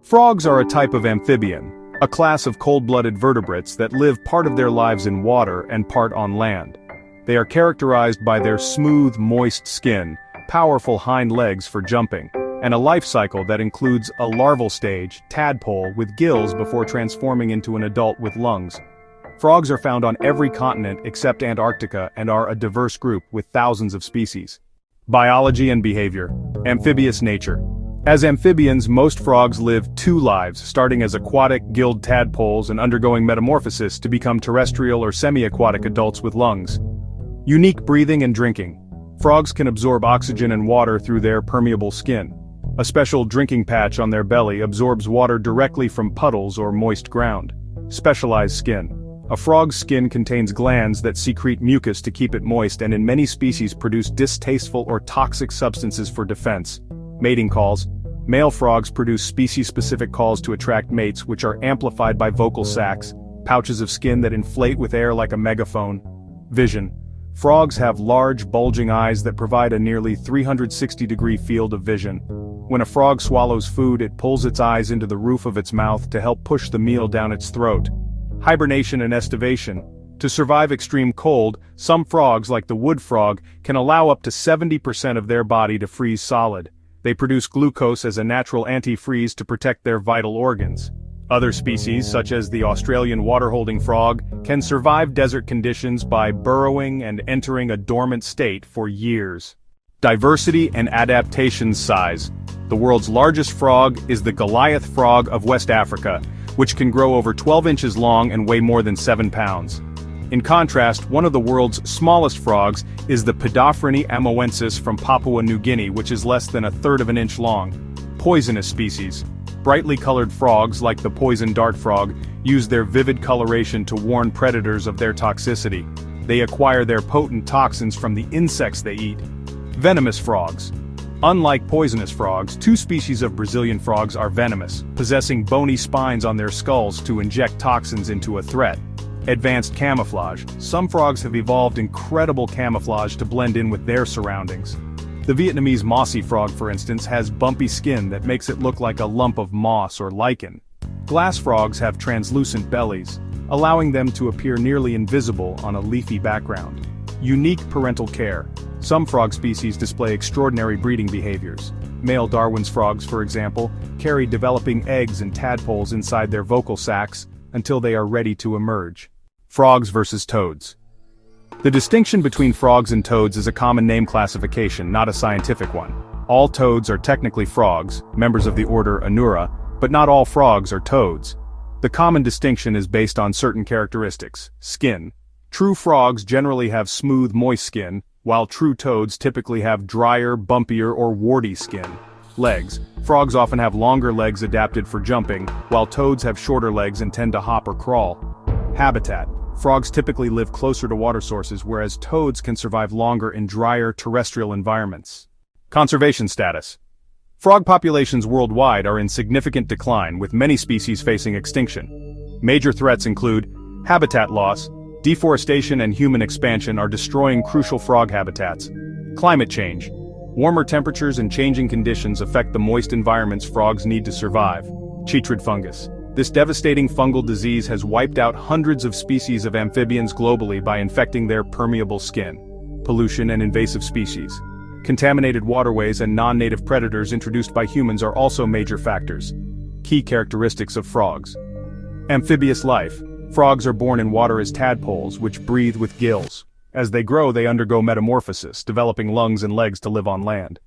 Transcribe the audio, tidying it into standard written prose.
Frogs are a type of amphibian, a class of cold-blooded vertebrates that live part of their lives in water and part on land. They are characterized by their smooth, moist skin, powerful hind legs for jumping, and a life cycle that includes a larval stage, tadpole, with gills before transforming into an adult with lungs. Frogs are found on every continent except Antarctica and are a diverse group with thousands of species. Biology and behavior. Amphibious nature. As amphibians, most frogs live two lives, starting as aquatic, gilled tadpoles and undergoing metamorphosis to become terrestrial or semi-aquatic adults with lungs. Unique breathing and drinking. Frogs can absorb oxygen and water through their permeable skin. A special drinking patch on their belly absorbs water directly from puddles or moist ground. Specialized skin. A frog's skin contains glands that secrete mucus to keep it moist and in many species produce distasteful or toxic substances for defense. Mating calls. Male frogs produce species-specific calls to attract mates which are amplified by vocal sacs, pouches of skin that inflate with air like a megaphone. Vision. Frogs have large, bulging eyes that provide a nearly 360-degree field of vision. When a frog swallows food, it pulls its eyes into the roof of its mouth to help push the meal down its throat. Hibernation and estivation. To survive extreme cold, some frogs, like the wood frog, can allow up to 70% of their body to freeze solid. They produce glucose as a natural antifreeze to protect their vital organs. Other species, such as the Australian water-holding frog, can survive desert conditions by burrowing and entering a dormant state for years. Diversity and adaptation size. The world's largest frog is the Goliath frog of West Africa, which can grow over 12 inches long and weigh more than 7 pounds. In contrast, one of the world's smallest frogs is the Podophrene amoensis from Papua New Guinea, which is less than 1/3 of an inch long. Poisonous species. Brightly colored frogs, like the poison dart frog, use their vivid coloration to warn predators of their toxicity. They acquire their potent toxins from the insects they eat. Venomous frogs. Unlike poisonous frogs, two species of Brazilian frogs are venomous, possessing bony spines on their skulls to inject toxins into a threat. Advanced camouflage. Some frogs have evolved incredible camouflage to blend in with their surroundings. The Vietnamese mossy frog, for instance, has bumpy skin that makes it look like a lump of moss or lichen. Glass frogs have translucent bellies, allowing them to appear nearly invisible on a leafy background. Unique parental care. Some frog species display extraordinary breeding behaviors. Male Darwin's frogs, for example, carry developing eggs and tadpoles inside their vocal sacs until they are ready to emerge. Frogs versus toads. The distinction between frogs and toads is a common name classification, not a scientific one. All toads are technically frogs, members of the order Anura, but not all frogs are toads. The common distinction is based on certain characteristics. Skin. True frogs generally have smooth, moist skin, while true toads typically have drier, bumpier, or warty skin. Legs. Frogs often have longer legs adapted for jumping, while toads have shorter legs and tend to hop or crawl. Habitat. Frogs typically live closer to water sources, whereas toads can survive longer in drier, terrestrial environments. Conservation status. Frog populations worldwide are in significant decline, with many species facing extinction. Major threats include habitat loss. Deforestation and human expansion are destroying crucial frog habitats. Climate change. Warmer temperatures and changing conditions affect the moist environments frogs need to survive. Chytrid fungus. This devastating fungal disease has wiped out hundreds of species of amphibians globally by infecting their permeable skin. Pollution and invasive species. Contaminated waterways and non-native predators introduced by humans are also major factors. Key characteristics of frogs. Amphibious life. Frogs are born in water as tadpoles, which breathe with gills. As they grow, they undergo metamorphosis, developing lungs and legs to live on land.